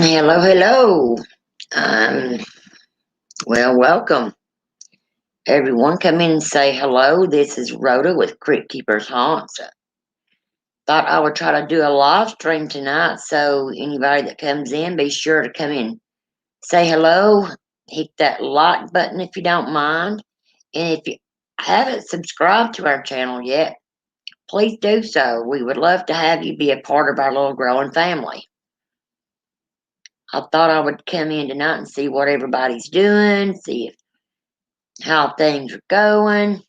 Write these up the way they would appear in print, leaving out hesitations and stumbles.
Hello, hello. Um, well, welcome. Everyone come in and say hello. This is Rhoda with Cryptkeepers Haunts. Thought I would try to do a live stream tonight, so anybody that comes in, be sure to come in, say hello, hit that like button if you don't mind, and if you haven't subscribed to our channel yet, please do so. We would love to have you be a part of our little growing family. I thought I would come in tonight and see what everybody's doing, see if how things are going.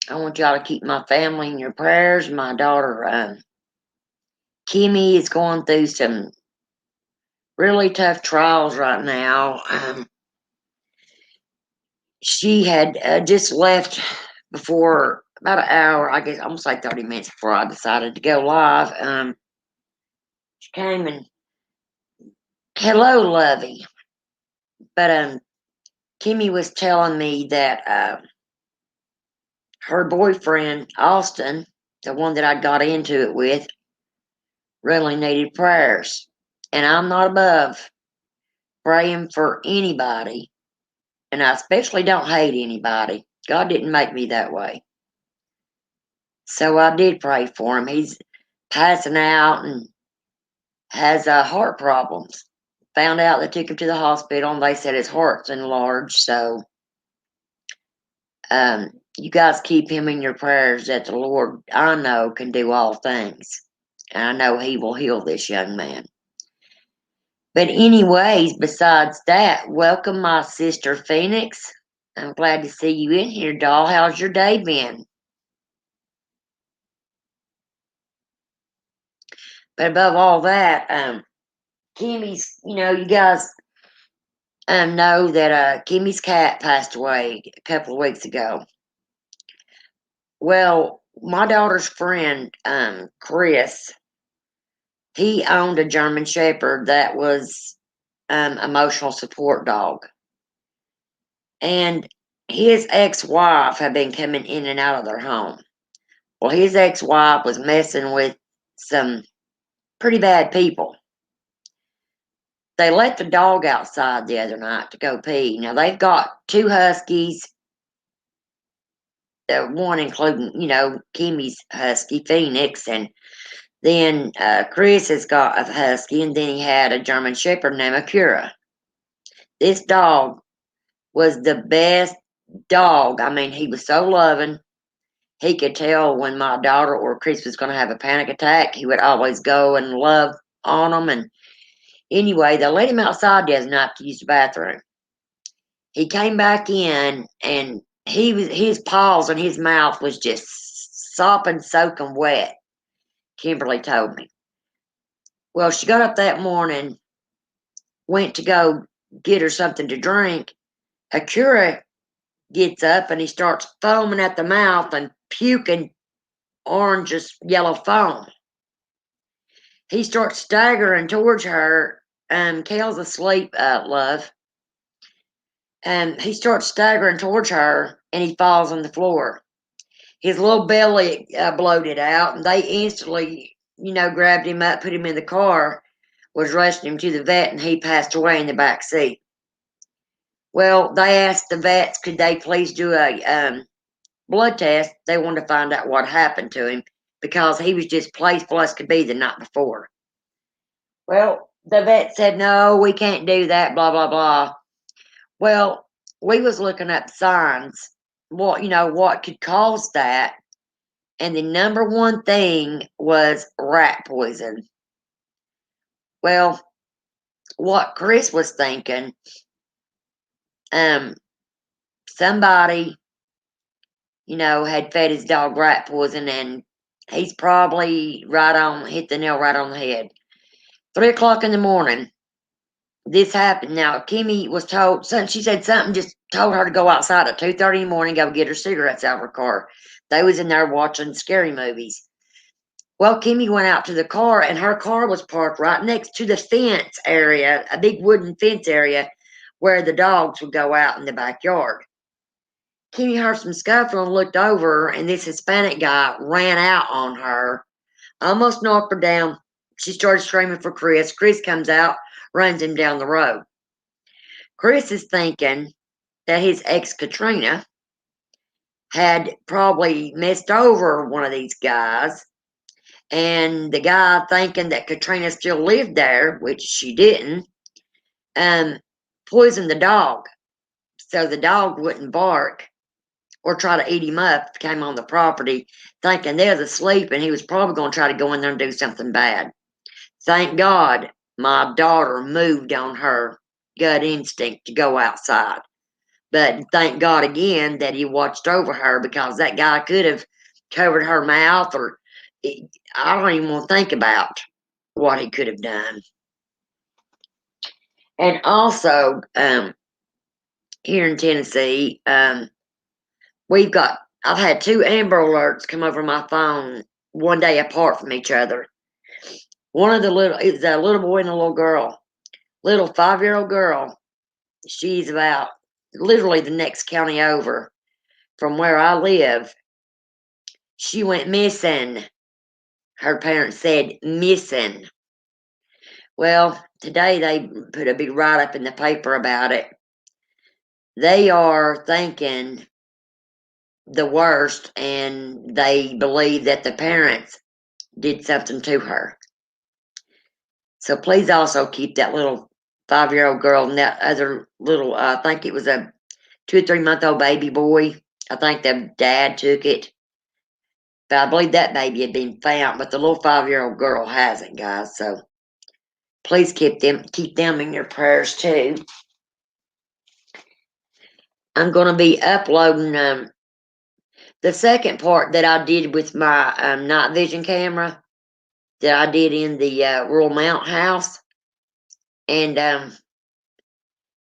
I want y'all to keep my family in your prayers. My daughter, Kimmy, is going through some really tough trials right now. She had just left before about an hour, I guess, almost like 30 minutes before I decided to go live. She came and, hello, Lovey. But Kimmy was telling me that her boyfriend, Austin, the one that I got into it with, really needed prayers. And I'm not above praying for anybody. And I especially don't hate anybody. God didn't make me that way. So I did pray for him. He's passing out and has heart problems. Found out they took him to the hospital and they said his heart's enlarged. So you guys keep him in your prayers that the Lord, I know, can do all things. And I know he will heal this young man. But anyways, besides that, welcome my sister Phoenix. I'm glad to see you in here, doll. How's your day been? But above all that, Kimmy's, you guys know that Kimmy's cat passed away a couple of weeks ago. Well, my daughter's friend, Chris, he owned a German Shepherd that was emotional support dog. And his ex-wife had been coming in and out of their home. Well, his ex-wife was messing with some pretty bad people. They let the dog outside the other night to go pee. Now, they've got two huskies, one including, Kimmy's husky, Phoenix, and then Chris has got a husky, and then he had a German Shepherd named Akira. This dog was the best dog. I mean, he was so loving. He could tell when my daughter or Chris was going to have a panic attack. He would always go and love on them. And anyway, they let him outside the other night to use the bathroom. He came back in, and his paws and his mouth was just sopping, soaking wet. Kimberly told me. Well, she got up that morning, went to go get her something to drink. Akira gets up and he starts foaming at the mouth and puking orangish yellow foam. He starts staggering towards her. Kale's asleep, love. And he starts staggering towards her, and he falls on the floor. His little belly bloated out, and they instantly, grabbed him up, put him in the car, was rushing him to the vet, and he passed away in the back seat. Well, they asked the vets, could they please do a blood test? They wanted to find out what happened to him because he was just plain full as could be the night before. Well, the vet said, no, we can't do that, blah, blah, blah. Well, we was looking up signs, what could cause that. And the number one thing was rat poison. Well, what Chris was thinking, somebody, had fed his dog rat poison, and he's probably hit the nail right on the head. 3:00 in the morning, this happened. Now, Kimmy was told, she said something just told her to go outside at 2:30 in the morning, go get her cigarettes out of her car. They was in there watching scary movies. Well, Kimmy went out to the car, and her car was parked right next to the fence area, a big wooden fence area where the dogs would go out in the backyard. Kimmy heard some scuffling and looked over, and this Hispanic guy ran out on her, almost knocked her down, she started screaming for Chris. Chris comes out, runs him down the road. Chris is thinking that his ex Katrina had probably messed over one of these guys, and the guy thinking that Katrina still lived there, which she didn't, poisoned the dog so the dog wouldn't bark or try to eat him up. Came on the property thinking they was asleep and he was probably going to try to go in there and do something bad. Thank God my daughter moved on her gut instinct to go outside. But thank God again that he watched over her, because that guy could have covered her mouth, or I don't even want to think about what he could have done. And also, here in Tennessee, I've had 2 Amber Alerts come over my phone one day apart from each other. One of it's a little boy and a little girl, little 5-year-old girl. She's about literally the next county over from where I live. She went missing. Her parents said missing. Well, today they put a big write-up in the paper about it. They are thinking the worst, and they believe that the parents did something to her. So please also keep that little 5-year-old girl and that other little, I think it was a 2 or 3 month old baby boy. I think the dad took it. But I believe that baby had been found, but the little 5-year-old girl hasn't, guys. So please keep them in your prayers too. I'm going to be uploading the second part that I did with my night vision camera that I did in the rural mount house, and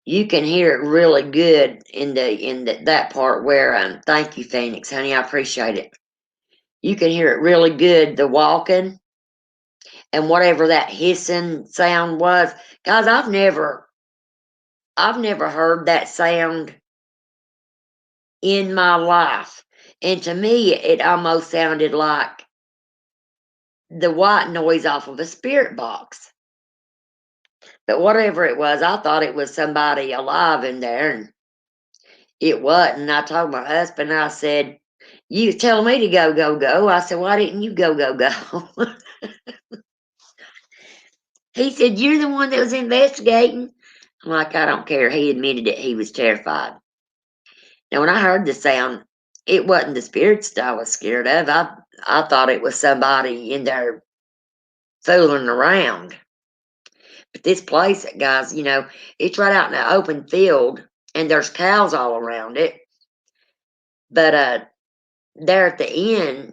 you can hear it really good in that part where thank you, Phoenix, honey, I appreciate it. You can hear it really good, the walking and whatever that hissing sound was. Guys, I've never heard that sound in my life. And to me, it almost sounded like the white noise off of a spirit box. But whatever it was, I thought it was somebody alive in there, and it wasn't. I told my husband, I said, you was telling me to go, go, go. I said, why didn't you go, go, go? He said, you're the one that was investigating. I'm like, I don't care. He admitted that he was terrified. Now, when I heard the sound, it wasn't the spirits that I was scared of. I thought it was somebody in there fooling around. But this place, guys, it's right out in an open field, and there's cows all around it. But there at the end,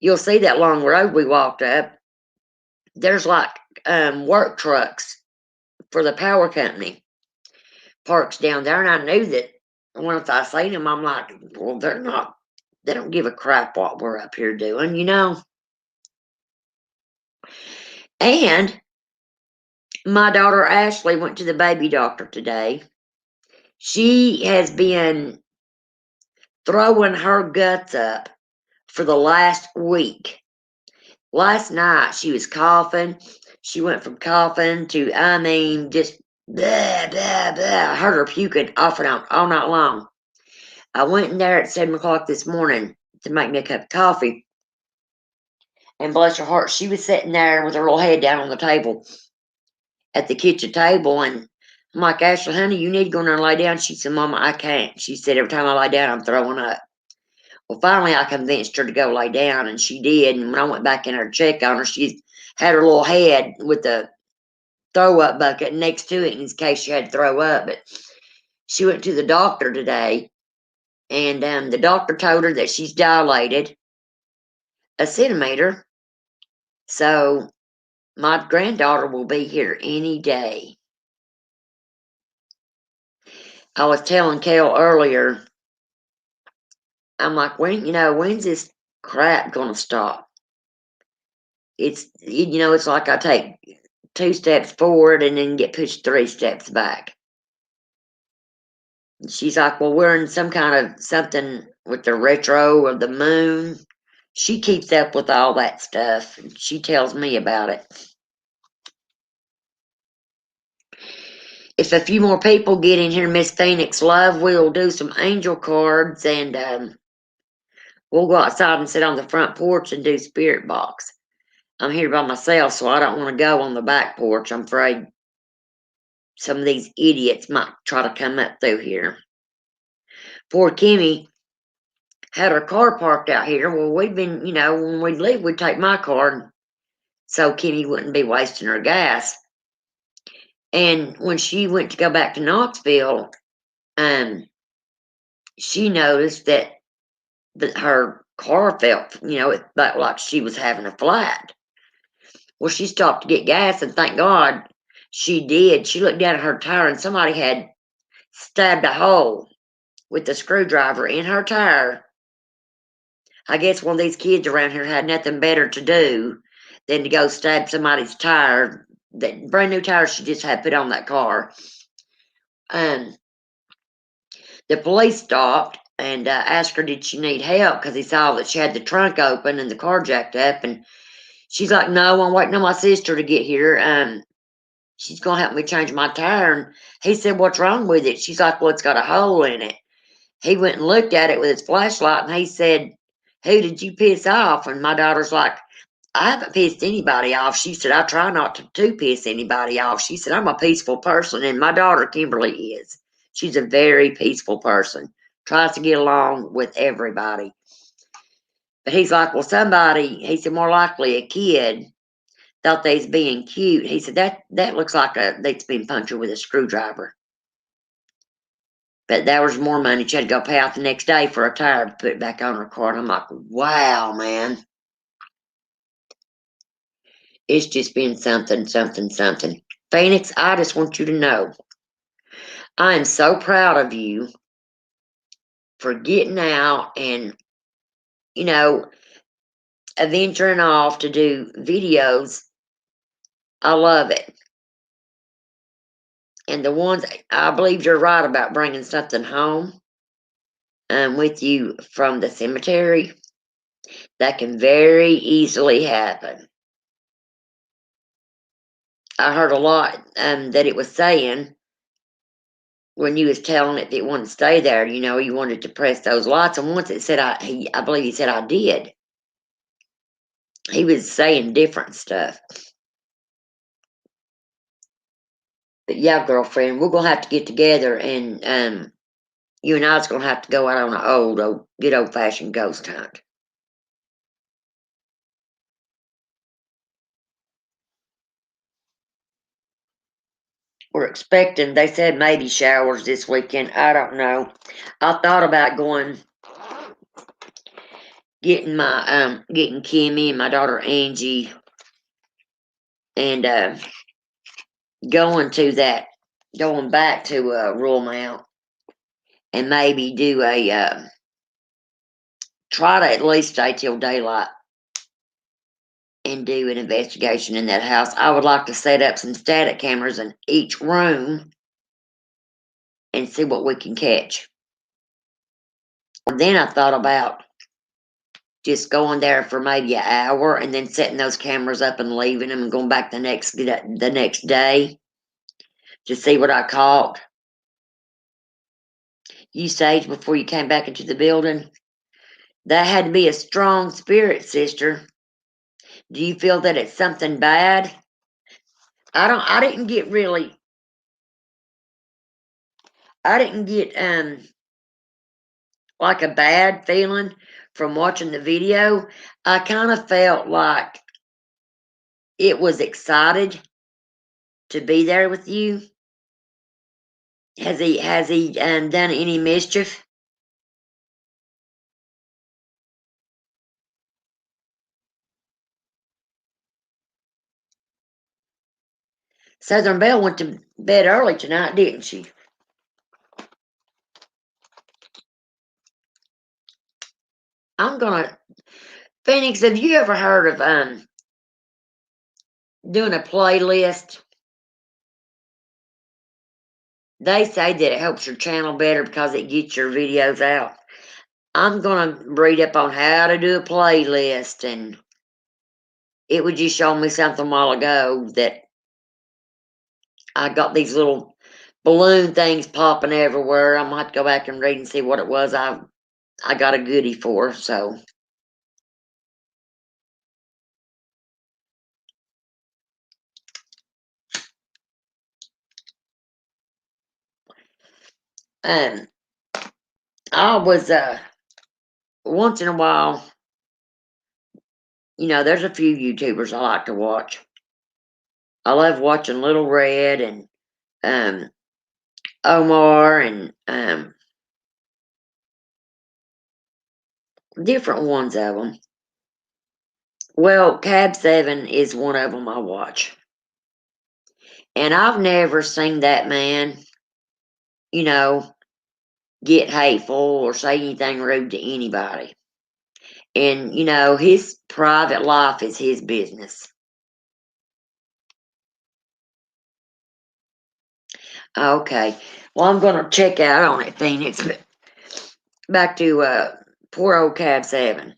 you'll see that long road we walked up. There's like work trucks for the power company parks down there, and I knew that once I seen them, I'm like, well, they don't give a crap what we're up here doing, And my daughter Ashley went to the baby doctor today. She has been throwing her guts up for the last week. Last night she was coughing. She went from coughing to, just blah, blah, blah. I heard her puking off and on all night long. I went in there at 7 o'clock this morning to make me a cup of coffee. And bless her heart, she was sitting there with her little head down on the table at the kitchen table. And I'm like, Ashley, honey, you need to go in there and lay down. She said, Mama, I can't. She said, every time I lay down, I'm throwing up. Well, finally, I convinced her to go lay down, and she did. And when I went back in there to check on her, she had her little head with the throw-up bucket next to it in case she had to throw up. But she went to the doctor today, and the doctor told her that she's dilated a centimeter. So my granddaughter will be here any day. I was telling Kel earlier, I'm like, when's this crap gonna stop? It's like I take 2 steps forward and then get pushed 3 steps back. She's like, well, we're in some kind of something with the retro of the moon. She keeps up with all that stuff. She tells me about it. If a few more people get in here, Miss Phoenix Love, we'll do some angel cards, and we'll go outside and sit on the front porch and do spirit box. I'm here by myself, so I don't want to go on the back porch. I'm afraid some of these idiots might try to come up through here. Poor Kimmy had her car parked out here. Well, we'd been, when we'd leave, we'd take my car so Kimmy wouldn't be wasting her gas. And when she went to go back to Knoxville, she noticed that her car felt, it felt like she was having a flat. Well, she stopped to get gas, and thank God she did. She looked down at her tire, and somebody had stabbed a hole with a screwdriver in her tire. I guess one of these kids around here had nothing better to do than to go stab somebody's tire, that brand new tire she just had put on that car. The police stopped and asked her did she need help, because he saw that she had the trunk open and the car jacked up, and she's like, no, I'm waiting on my sister to get here. She's gonna help me change my tire. And he said, what's wrong with it? She's like, well, it's got a hole in it. He went and looked at it with his flashlight, and he said, who did you piss off? And my daughter's like, I haven't pissed anybody off. She said, I try not to piss anybody off. She said, I'm a peaceful person, and my daughter Kimberly is. She's a very peaceful person, tries to get along with everybody. But he's like, well, he said, more likely a kid thought they was being cute. He said, that looks like they's been punctured with a screwdriver. But there was more money. She had to go pay out the next day for a tire to put it back on her car. And I'm like, wow, man. It's just been something. Phoenix, I just want you to know, I am so proud of you for getting out and, venturing off to do videos. I love it. And the ones, I believe you're right about bringing something home with you from the cemetery. That can very easily happen. I heard a lot that it was saying when you was telling it that it wanted to stay there, you wanted to press those lights. And once it said, I believe he said I did. He was saying different stuff. But yeah, girlfriend, we're going to have to get together, and you and I's going to have to go out on an good old-fashioned ghost hunt. We're expecting, they said maybe showers this weekend. I don't know. I thought about getting Kimmy and my daughter Angie and going back to Rural Mount, and maybe do try to at least stay till daylight and do an investigation in that house. I would like to set up some static cameras in each room and see what we can catch. And then I thought about just going there for maybe an hour and then setting those cameras up and leaving them and going back the next day to see what I caught. You saged before you came back into the building. That had to be a strong spirit, sister. Do you feel that it's something bad? I didn't get like a bad feeling from watching the video. I kind of felt like it was excited to be there with you. Has he done any mischief? Southern Belle went to bed early tonight, didn't she? Phoenix, have you ever heard of doing a playlist? They say that it helps your channel better because it gets your videos out. I'm gonna read up on how to do a playlist, and it was just showing me something a while ago that I got these little balloon things popping everywhere. I'm gonna have to go back and read and see what it was I got a goodie for. So um I was once in a while, there's a few YouTubers I like to watch. I love watching Little Red and um Omar and different ones of them. Well, Cab 7 is one of them I watch. And I've never seen that man, you know, get hateful or say anything rude to anybody. And, his private life is his business. Okay. Well, I'm going to check out on it, Phoenix. But back to poor old Cab 7.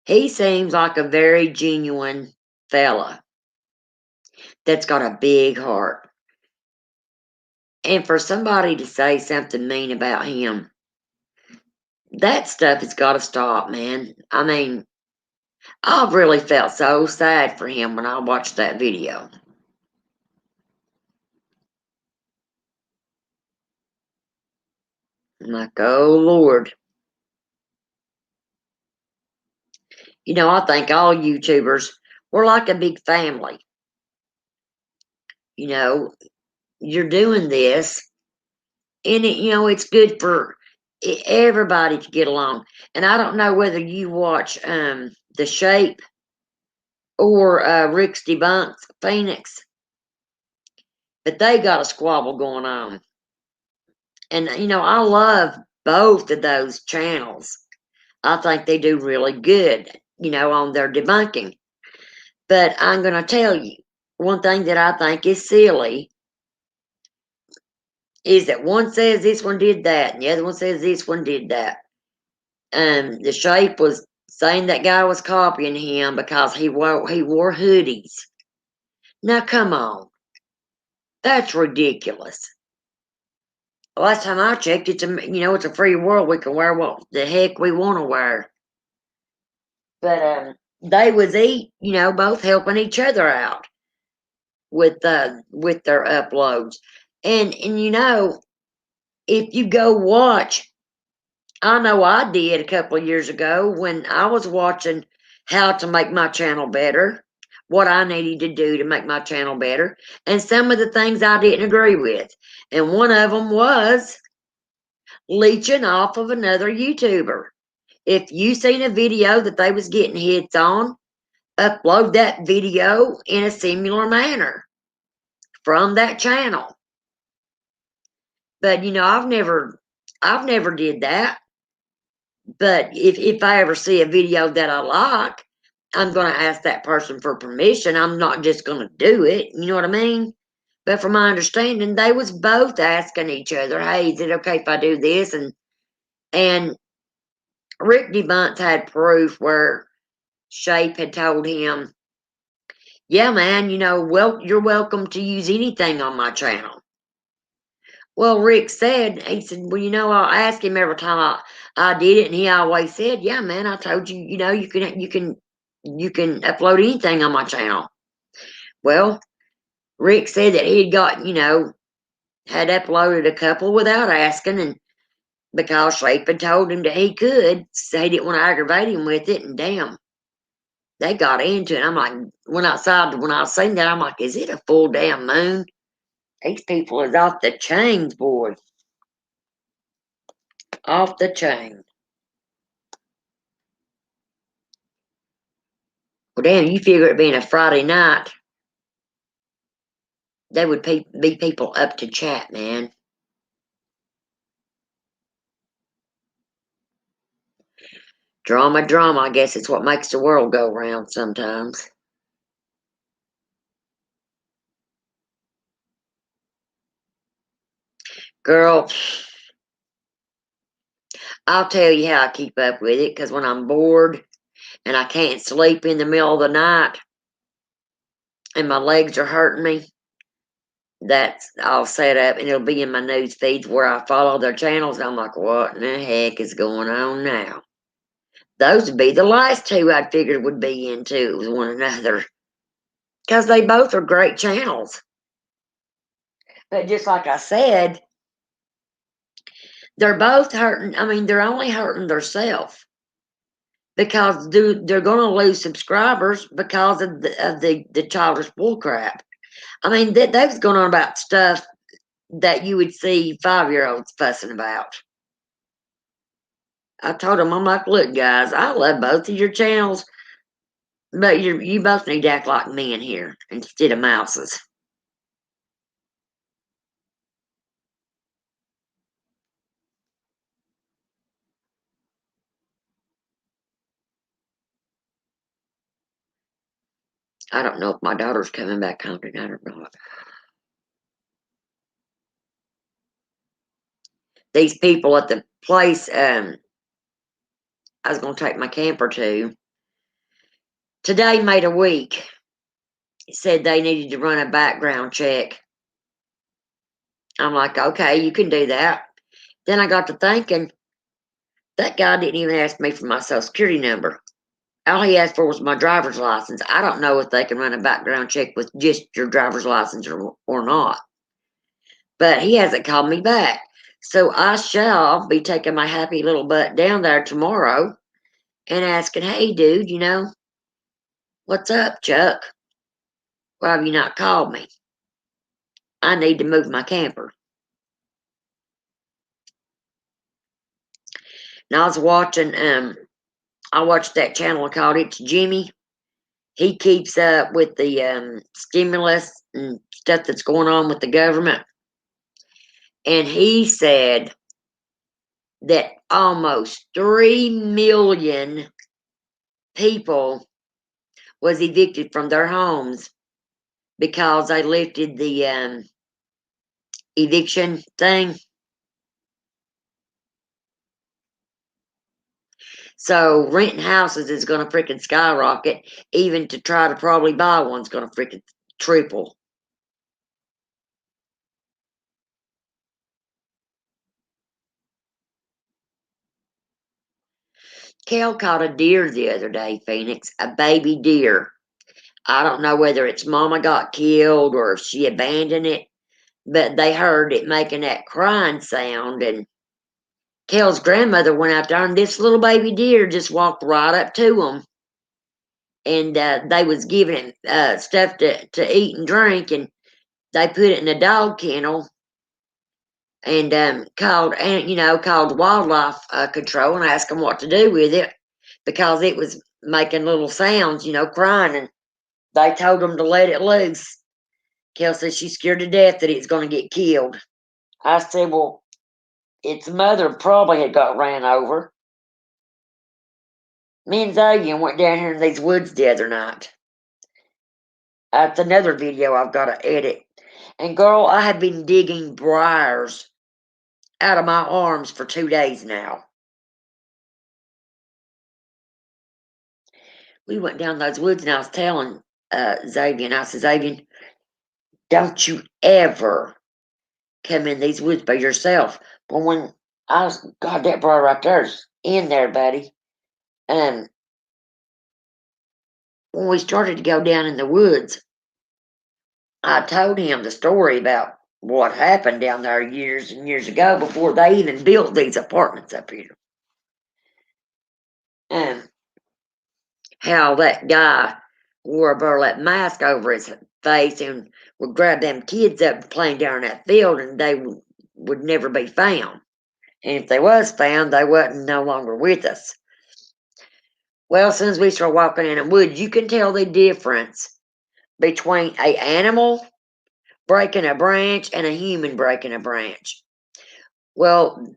He seems like a very genuine fella that's got a big heart. And for somebody to say something mean about him, that stuff has got to stop, man. I mean, I really felt so sad for him when I watched that video. I'm like, oh Lord. I think all YouTubers, we're like a big family. You know, you're doing this, and it's good for everybody to get along. And I don't know whether you watch The Shape or Rick's Debunks Phoenix, but they got a squabble going on. And I love both of those channels. I think they do really good, on their debunking. But I'm going to tell you, one thing that I think is silly is that one says this one did that, and the other one says this one did that. The Shape was saying that guy was copying him because he wore hoodies. Now come on, that's ridiculous. Last time I checked, it's a free world. We can wear what the heck we want to wear. But they was both helping each other out with their uploads, and if you go watch, I know I did a couple of years ago when I was watching how to make my channel better, what I needed to do to make my channel better, and some of the things I didn't agree with. And one of them was leeching off of another YouTuber. If you seen a video that they was getting hits on, upload that video in a similar manner from that channel. But I've never did that. But if I ever see a video that I like, I'm going to ask that person for permission. I'm not just going to do it. You know what I mean? But from my understanding, they was both asking each other, "Hey, is it okay if I do this?" And Rick DeBunt had proof where Shape had told him, "Yeah, man, you're welcome to use anything on my channel." Well, Rick said, he said, "Well, I'll ask him every time I did it," and he always said, "Yeah, man, I told you, you can upload anything on my channel." Well, Rick said that he'd got, had uploaded a couple without asking, and because Shape had told him that he could, so he didn't want to aggravate him with it, and damn, they got into it. I'm like, when I was saying that, I'm like, is it a full damn moon? These people is off the chains, boy. Off the chain. Well, damn, you figure it being a Friday night, there would be people up to chat, man. Drama, drama, I guess it's what makes the world go round sometimes. Girl, I'll tell you how I keep up with it, because when I'm bored and I can't sleep in the middle of the night and my legs are hurting me, that's all set up, and it'll be in my news feeds where I follow their channels. And I'm like, what in the heck is going on now? Those would be the last two I figured would be into with one another, because they both are great channels. But just like I said, they're both hurting. I mean, they're only hurting themselves, because they're going to lose subscribers because of the childish bullcrap. I mean, they was going on about stuff that you would see 5-year-olds fussing about. I told them, I'm like, look, guys, I love both of your channels, but you both need to act like men here instead of mouses. I don't know if my daughter's coming back home tonight or not. These people at the place I was going to take my camper to today made a week. Said they needed to run a background check. I'm like, okay, you can do that. Then I got to thinking, that guy didn't even ask me for my social security number. All he asked for was my driver's license. I don't know if they can run a background check with just your driver's license or not. But he hasn't called me back. So I shall be taking my happy little butt down there tomorrow and asking, hey, dude, what's up, Chuck? Why have you not called me? I need to move my camper. And I was watching, I watched that channel called It's Jimmy. He keeps up with the stimulus and stuff that's going on with the government. And he said that almost 3 million people was evicted from their homes because they lifted the eviction thing. So renting houses is going to freaking skyrocket. Even to try to probably buy one's going to freaking triple. Kel caught a deer the other day, Phoenix, a baby deer. I don't know whether its mama got killed or if she abandoned it, but they heard it making that crying sound, and Kel's grandmother went out there, and this little baby deer just walked right up to them, and they was giving it stuff to eat and drink, and they put it in a dog kennel, and called wildlife control and asked them what to do with it, because it was making little sounds, crying, and they told them to let it loose. Kel said she's scared to death that it's going to get killed. I said, well, its mother probably had got ran over. Me and Xavier went down here in these woods the other night. That's another video I've got to edit. And girl, I have been digging briars out of my arms for 2 days now. We went down those woods, and I was telling Xavier, and I said, Xavier, don't you ever come in these woods by yourself. But when God, that briar right there's in there, buddy. When we started to go down in the woods, I told him the story about what happened down there years and years ago before they even built these apartments up here. And how that guy wore a burlap mask over his face and would grab them kids up playing down in that field, and they would never be found. And if they was found, they wasn't no longer with us. Well, as soon as we start walking in the woods, you can tell the difference between an animal breaking a branch and a human breaking a branch. Well,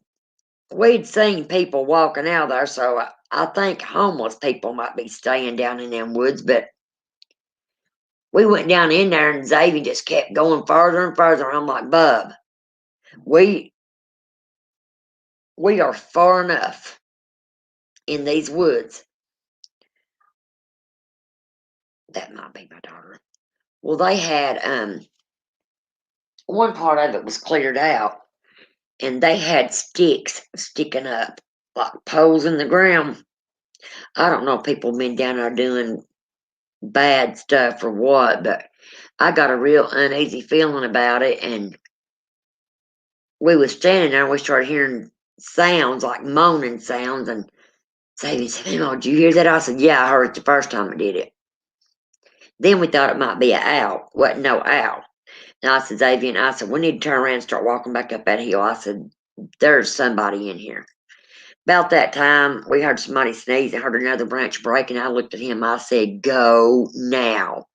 we'd seen people walking out there, so I think homeless people might be staying down in them woods, but we went down in there, and Xavier just kept going further and further. I'm like, Bub, we we are far enough in these woods. That might be my daughter. Well, they had one part of it was cleared out, and they had sticks sticking up like poles in the ground. I don't know if people been down there doing bad stuff or what, but I got a real uneasy feeling about it. And we was standing there, and we started hearing sounds like moaning sounds. And Sadie said, "Oh, did you hear that?" I said, "Yeah, I heard it the first time I did it." Then we thought it might be an owl. Wasn't no owl. And I said, "Xavier," I said, "we need to turn around and start walking back up that hill." I said, "There's somebody in here." About that time, we heard somebody sneeze and heard another branch break, and I looked at him. I said, "Go now."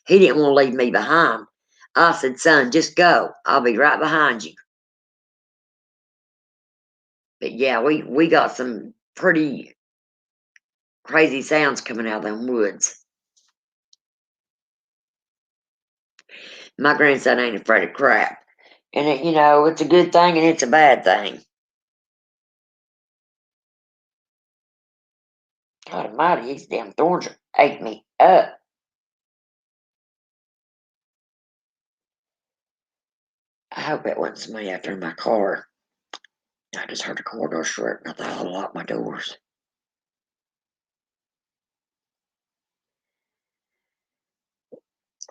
He didn't want to leave me behind. I said, "Son, just go. I'll be right behind you." But yeah, we got some pretty crazy sounds coming out of them woods. My grandson ain't afraid of crap. And it's a good thing and it's a bad thing. God almighty, these damn thorns ate me up. I hope it wasn't somebody out there in my car. I just heard the car door shut and I thought I'll lock my doors.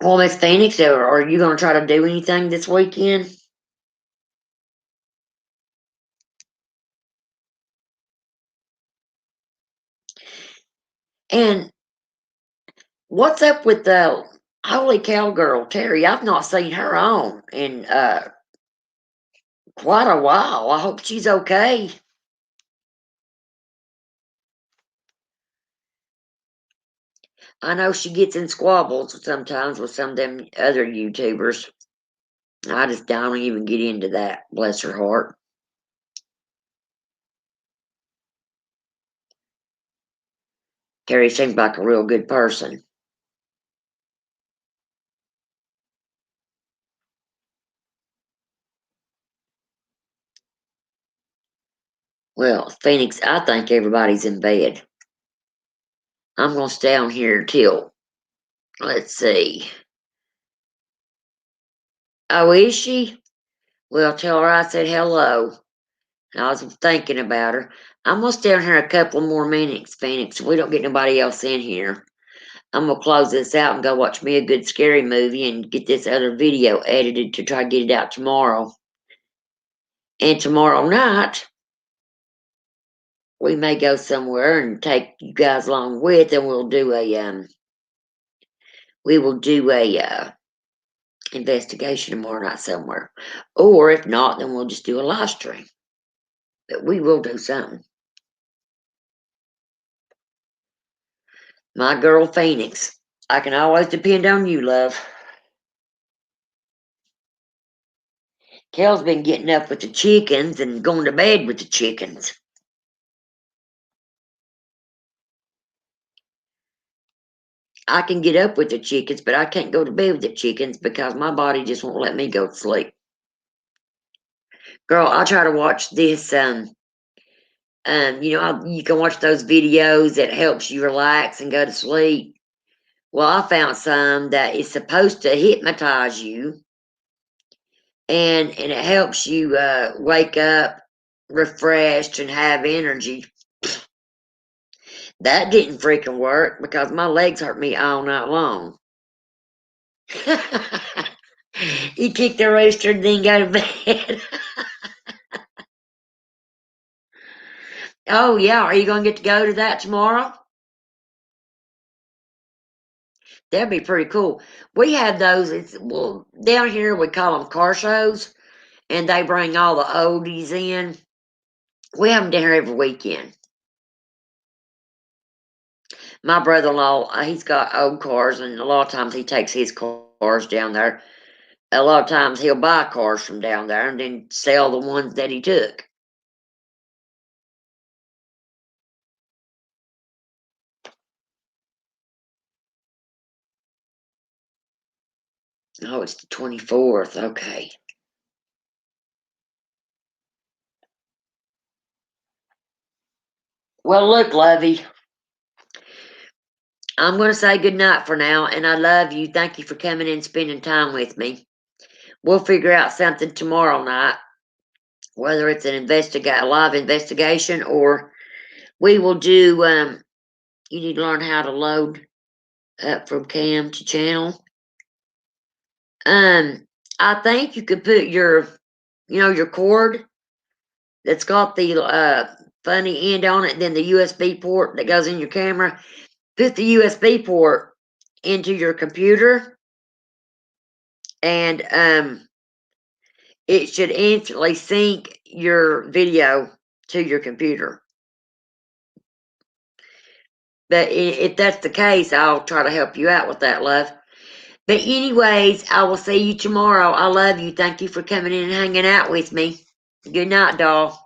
Well, Miss Phoenix, are you going to try to do anything this weekend? And what's up with the holy cowgirl, Terry? I've not seen her on in quite a while. I hope she's okay. I know she gets in squabbles sometimes with some of them other YouTubers. I just don't even get into that. Bless her heart. Terry seems like a real good person. Well, Phoenix, I think everybody's in bed. I'm going to stay on here till, let's see. Oh, is she? Well, tell her I said hello. I was thinking about her. I'm going to stay on here a couple more minutes, Phoenix. We don't get nobody else in here. I'm going to close this out and go watch me a good scary movie and get this other video edited to try to get it out tomorrow. And tomorrow night, we may go somewhere and take you guys along with, and we will do a investigation tomorrow night somewhere. Or if not, then we'll just do a live stream. But we will do something. My girl Phoenix, I can always depend on you, love. Kel's been getting up with the chickens and going to bed with the chickens. I can get up with the chickens, but I can't go to bed with the chickens because my body just won't let me go to sleep. Girl, I try to watch this. You can watch those videos that helps you relax and go to sleep. Well, I found some that is supposed to hypnotize you, and it helps you wake up refreshed and have energy. That didn't freaking work because my legs hurt me all night long. You kick the rooster and then go to bed. Oh, yeah. Are you going to get to go to that tomorrow? That'd be pretty cool. We have those. Well, down here we call them car shows, and they bring all the oldies in. We have them down here every weekend. My brother-in-law, he's got old cars, and a lot of times he takes his cars down there. A lot of times he'll buy cars from down there and then sell the ones that he took. Oh, it's the 24th. Okay. Well, look, Lovey, I'm going to say good night for now, and I love you. Thank you for coming in and spending time with me. We'll figure out something tomorrow night, whether it's a live investigation, or we will do, you need to learn how to load up from cam to channel. I think you could put your, your cord that's got the funny end on it, then the USB port that goes in your camera. Put the USB port into your computer, and it should instantly sync your video to your computer. But if that's the case, I'll try to help you out with that, love. But anyways, I will see you tomorrow. I love you. Thank you for coming in and hanging out with me. Good night, doll.